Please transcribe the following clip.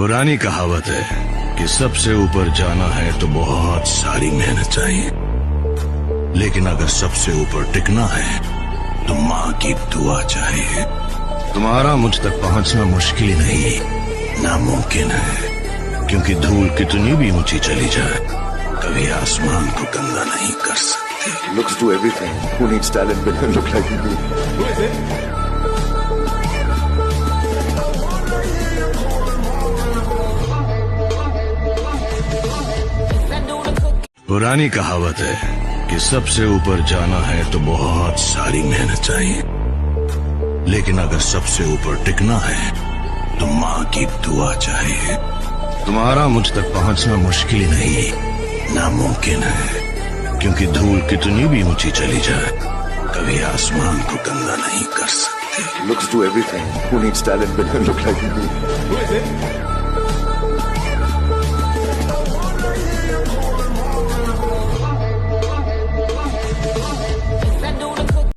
पुरानी कहावत है कि सबसे ऊपर जाना है तो बहुत सारी मेहनत चाहिए, लेकिन अगर सबसे ऊपर टिकना है तो माँ की दुआ चाहिए। तुम्हारा मुझ तक पहुंचना मुश्किल नहीं, नामुमकिन है, क्योंकि धूल कितनी भी ऊंची चली जाए कभी आसमान को गंदा नहीं कर सकती। Looks do everything. Who needs talent when you look like me? Who is it? पुरानी कहावत है कि सबसे ऊपर जाना है तो बहुत सारी मेहनत चाहिए, लेकिन अगर सबसे ऊपर टिकना है तो माँ की दुआ चाहिए। तुम्हारा मुझ तक पहुंचना मुश्किल नहीं, नामुमकिन है, क्योंकि धूल कितनी भी ऊंची चली जाए कभी आसमान को गंदा नहीं कर सकती। Looks do everything. Who needs talent when you look like me? Who is it?